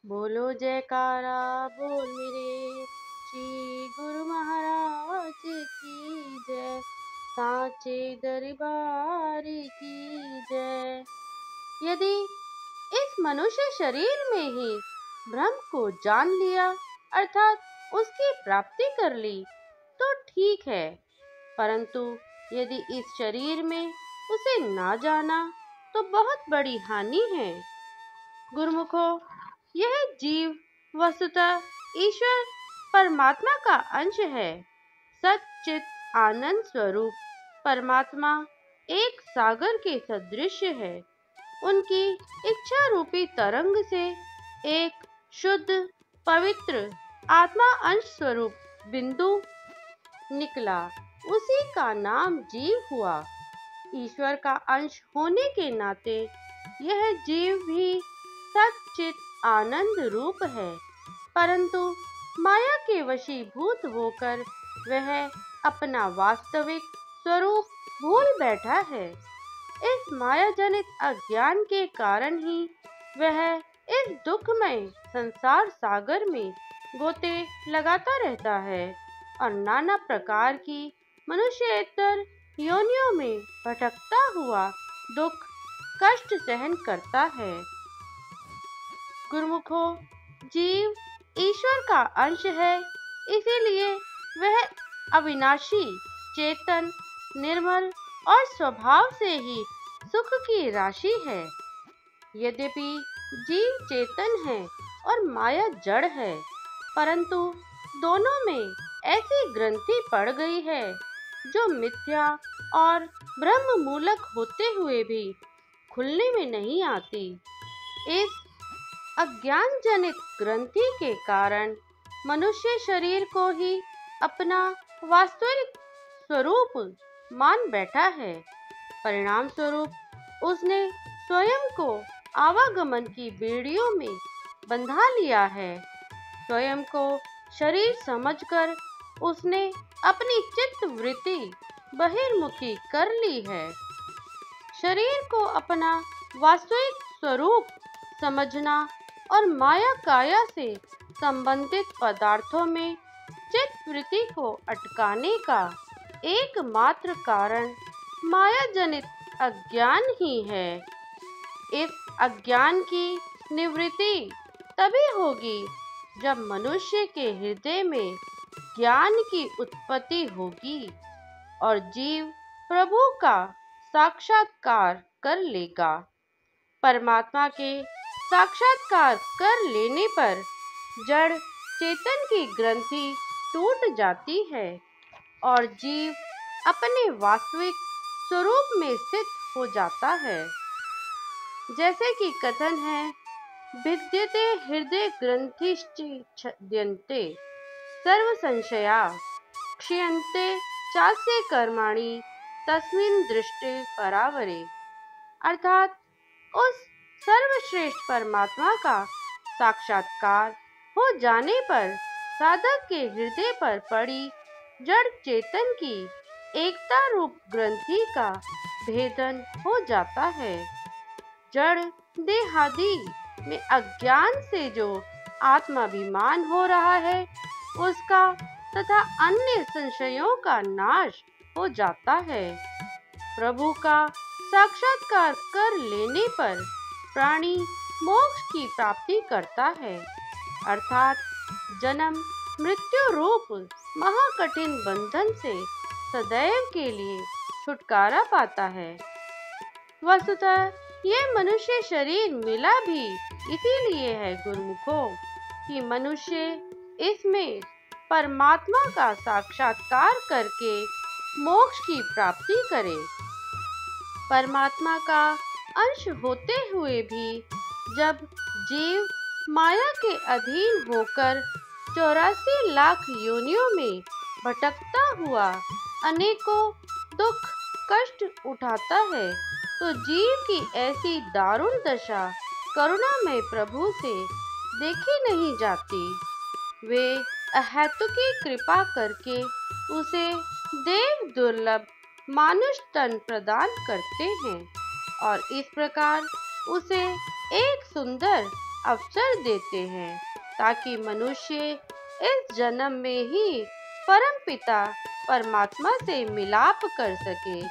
बोलो जयकारा बोल मेरे श्री गुरु महाराज की जय। साचे दरबार की जय। यदि इस मनुष्य शरीर में ही ब्रह्म को जान लिया अर्थात उसकी प्राप्ति कर ली तो ठीक है, परंतु यदि इस शरीर में उसे ना जाना तो बहुत बड़ी हानि है। गुरुमुखो, यह जीव वस्तुतः ईश्वर परमात्मा का अंश है। सच्चित आनंद स्वरूप परमात्मा एक सागर के सदृश है। उनकी इच्छा रूपी तरंग से एक शुद्ध पवित्र आत्मा अंश स्वरूप बिंदु निकला, उसी का नाम जीव हुआ। ईश्वर का अंश होने के नाते यह जीव भी सच्चित आनंद रूप है, परंतु माया के वशीभूत होकर वह अपना वास्तविक स्वरूप भूल बैठा है। इस माया जनित अज्ञान के कारण ही वह इस दुखमय संसार सागर में गोते लगाता रहता है और नाना प्रकार की मनुष्येतर योनियों में भटकता हुआ दुख कष्ट सहन करता है। गुरुमुखो, जीव ईश्वर का अंश है, इसीलिए वह अविनाशी, चेतन, निर्मल और स्वभाव से ही सुख की राशि है। यद्यपि जीव चेतन है और माया जड़ है, परंतु दोनों में ऐसी ग्रंथि पड़ गई है जो मिथ्या और ब्रह्म मूलक होते हुए भी खुलने में नहीं आती। इस अज्ञान जनित ग्रंथि के कारण मनुष्य शरीर को ही अपना वास्तविक स्वरूप मान बैठा है। परिणाम स्वरूप उसने स्वयं को आवागमन की बेड़ियों में बंधा लिया है। स्वयं को शरीर समझकर उसने अपनी चित्त वृत्ति बहिर्मुखी कर ली है। शरीर को अपना वास्तविक स्वरूप समझना और माया काया से संबंधित पदार्थों में चित्त वृत्ति को अटकाने का एकमात्र कारण माया जनित अज्ञान ही है। इस अज्ञान की निवृत्ति तभी होगी जब मनुष्य के हृदय में ज्ञान की उत्पत्ति होगी और जीव प्रभु का साक्षात्कार कर लेगा। परमात्मा के साक्षात्कार कर लेने पर जड़ चेतन की ग्रंथि टूट जाती है और जीव अपने वास्तविक स्वरूप में स्थित हो जाता है। जैसे कि कथन है, भिद्यते हृदय ग्रंथिश्छिद्यन्ते सर्व संशया क्षीयन्ते चास्य कर्माणि तस्मिन् दृष्टे परावरे। अर्थात उस सर्वश्रेष्ठ परमात्मा का साक्षात्कार हो जाने पर साधक के हृदय पर पड़ी जड़ चेतन की एकता रूप ग्रंथि का भेदन हो जाता है। जड़ देहादि में अज्ञान से जो आत्माभिमान हो रहा है उसका तथा अन्य संशयों का नाश हो जाता है। प्रभु का साक्षात्कार कर लेने पर प्राणी मोक्ष की प्राप्ति करता है, अर्थात जन्म मृत्यु रूप महाकठिन बंधन से सदैव के लिए छुटकारा पाता है। वस्तुतः यह मनुष्य शरीर मिला भी इसीलिए है गुरुमुखो कि मनुष्य इसमें परमात्मा का साक्षात्कार करके मोक्ष की प्राप्ति करे। परमात्मा का अंश होते हुए भी जब जीव माया के अधीन होकर 84 लाख योनियों में भटकता हुआ अनेकों दुख कष्ट उठाता है तो जीव की ऐसी दारुण दशा करुणामय प्रभु से देखी नहीं जाती। वे अहेतुकी कृपा करके उसे देव दुर्लभ मानुष तन प्रदान करते हैं और इस प्रकार उसे एक सुंदर अवसर देते हैं ताकि मनुष्य इस जन्म में ही परमपिता परमात्मा से मिलाप कर सके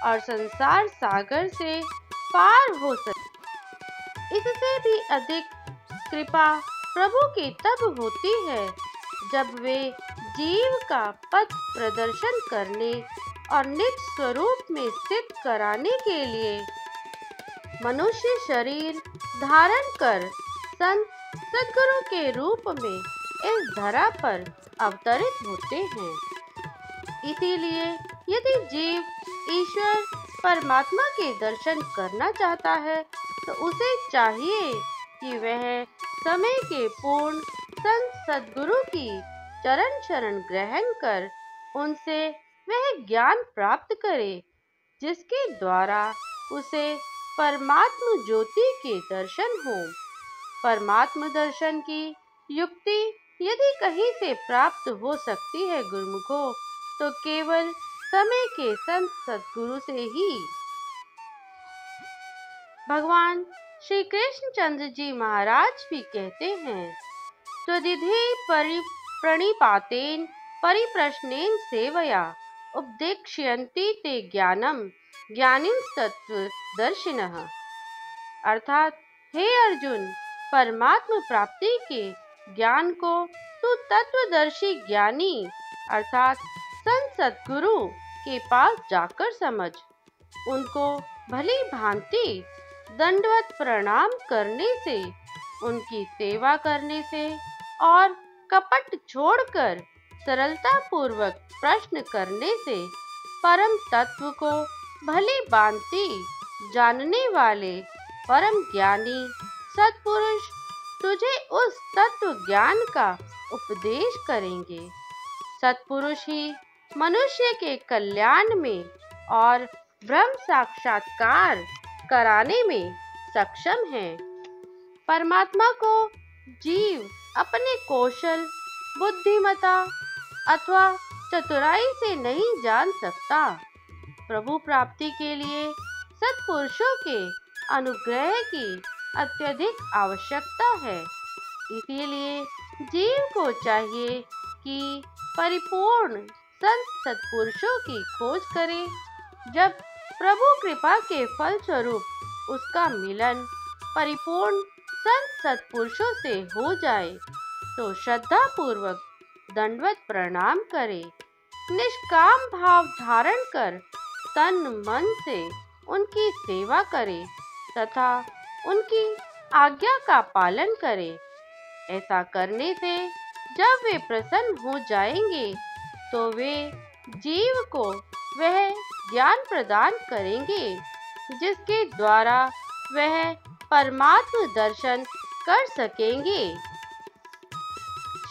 और संसार सागर से पार हो सके। इससे भी अधिक कृपा प्रभु की तब होती है जब वे जीव का पथ प्रदर्शन करने और निज स्वरूप में स्थित कराने के लिए मनुष्य शरीर धारण कर संत सद्गुरु के रूप में इस धरा पर अवतरित होते हैं। इसीलिए यदि जीव ईश्वर परमात्मा के दर्शन करना चाहता है तो उसे चाहिए कि वह समय के पूर्ण संत सद्गुरु की चरण शरण ग्रहण कर उनसे वह ज्ञान प्राप्त करे जिसके द्वारा उसे परमात्म ज्योति के दर्शन हो। परमात्म दर्शन की युक्ति यदि कहीं से प्राप्त हो सकती है गुरुमुखों, तो केवल समय के संत सद्गुरु से ही। भगवान श्री कृष्णचंद्र जी महाराज भी कहते हैं, स्वदिधि प्रणिपातेन परिप्रश्नेन सेवया उपदेक्ष्यन्ति ते ज्ञानम ज्ञानिनस्तत्त्वदर्शिनः। अर्थात हे अर्जुन, परमात्म प्राप्ति के ज्ञान को तू तत्वदर्शी ज्ञानी अर्थात संत सद्गुरु के पास जाकर समझ। उनको भली भांति दंडवत प्रणाम करने से, उनकी सेवा करने से और कपट छोड़कर सरलता पूर्वक प्रश्न करने से परम तत्व को भली भांति जानने वाले परम ज्ञानी सत्पुरुष तुझे उस तत्व ज्ञान का उपदेश करेंगे। सत्पुरुष ही मनुष्य के कल्याण में और ब्रह्म साक्षात्कार कराने में सक्षम है। परमात्मा को जीव अपने कौशल, बुद्धिमता अथवा चतुराई से नहीं जान सकता। प्रभु प्राप्ति के लिए सत्पुरुषों के अनुग्रह की अत्यधिक आवश्यकता है। इसीलिए जीव को चाहिए कि परिपूर्ण संत सत्पुरुषों की खोज करे। जब प्रभु कृपा के फल स्वरूप उसका मिलन परिपूर्ण संत सत्पुरुषों से हो जाए तो श्रद्धा पूर्वक दंडवत प्रणाम करे, निष्काम भाव धारण कर तन मन से उनकी सेवा करे तथा उनकी आज्ञा का पालन करे। ऐसा करने से जब वे प्रसन्न हो जाएंगे तो वे जीव को वह ज्ञान प्रदान करेंगे जिसके द्वारा वह परमात्म दर्शन कर सकेंगे।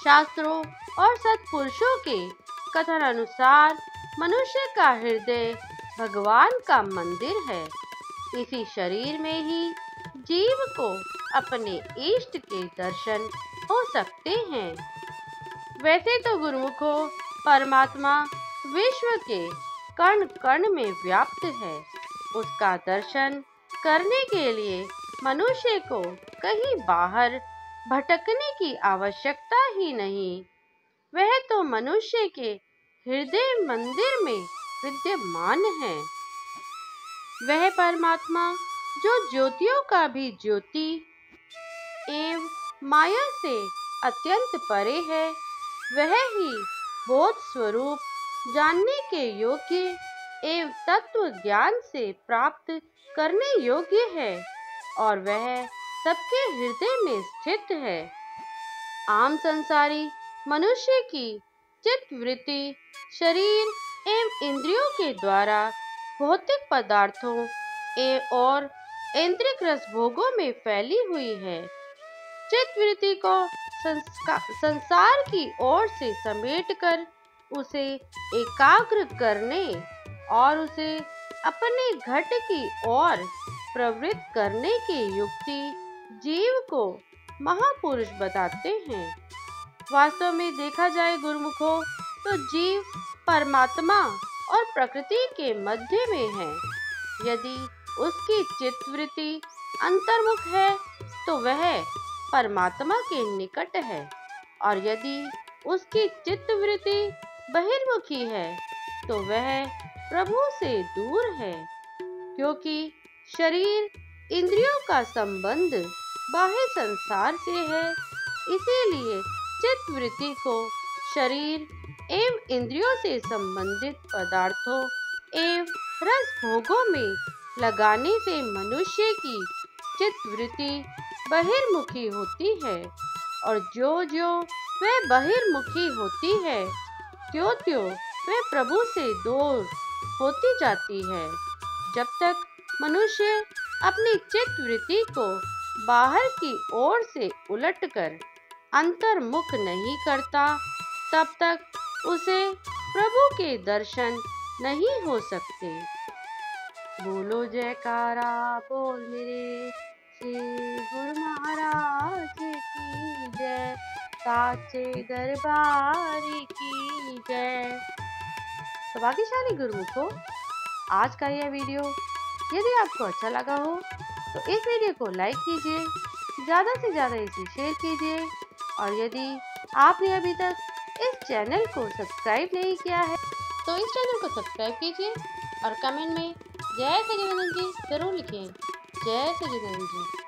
शास्त्रों और सत्पुरुषों के कथन अनुसार मनुष्य का हृदय भगवान का मंदिर है। इसी शरीर में ही जीव को अपने इष्ट के दर्शन हो सकते हैं। वैसे तो गुरुमुखों, परमात्मा विश्व के कण कण में व्याप्त है। उसका दर्शन करने के लिए मनुष्य को कहीं बाहर भटकने की आवश्यकता ही नहीं। वह तो मनुष्य के हृदय मंदिर में विद्यमान है। वह परमात्मा जो ज्योतियों का भी ज्योति एवं माया से अत्यंत परे है, वह ही बोध स्वरूप जानने के योग्य एवं तत्व ज्ञान से प्राप्त करने योग्य है और वह सबके हृदय में स्थित है। आम संसारी मनुष्य की चित्त वृत्ति शरीर एवं इंद्रियों के द्वारा भौतिक पदार्थों और इंद्रिय रस भोगों में फैली हुई है। चित्त वृत्ति को संसार की ओर से समेटकर उसे एकाग्र करने और उसे अपने घट की ओर प्रवृत्त करने की युक्ति जीव को महापुरुष बताते हैं। वास्तव में देखा जाए गुरुमुखों, तो जीव परमात्मा और प्रकृति के मध्य में है। यदि उसकी चित्तवृत्ति अंतर्मुख है तो वह परमात्मा के निकट है, और यदि उसकी चित्तवृत्ति बहिर्मुखी है तो वह प्रभु से दूर है, क्योंकि शरीर इंद्रियों का संबंध बाह्य संसार से है। इसीलिए चित्तवृत्ति को शरीर एवं इंद्रियों से संबंधित पदार्थों एवं रस भोगों में लगाने से मनुष्य की चित्तवृत्ति बहिर्मुखी होती है, और जो जो वह बहिर्मुखी होती है त्यों वह प्रभु से दूर होती जाती है। जब तक मनुष्य अपनी चित्तवृत्ति को बाहर की ओर से उलटकर अंतर्मुख नहीं करता, तब तक उसे प्रभु के दर्शन नहीं हो सकते। बोलो जयकारा बोल मेरे श्री गुरु महाराज की जय, साचे दरबार की जय। तो भाग्यशाली गुरुमुखों, आज का यह वीडियो यदि आपको अच्छा लगा हो तो इस वीडियो को लाइक कीजिए, ज़्यादा से ज़्यादा इसे शेयर कीजिए, और यदि आपने अभी तक इस चैनल को सब्सक्राइब नहीं किया है तो इस चैनल को सब्सक्राइब कीजिए और कमेंट में जय सच्चिदानंद जी जरूर लिखें। जय सच्चिदानंद जी।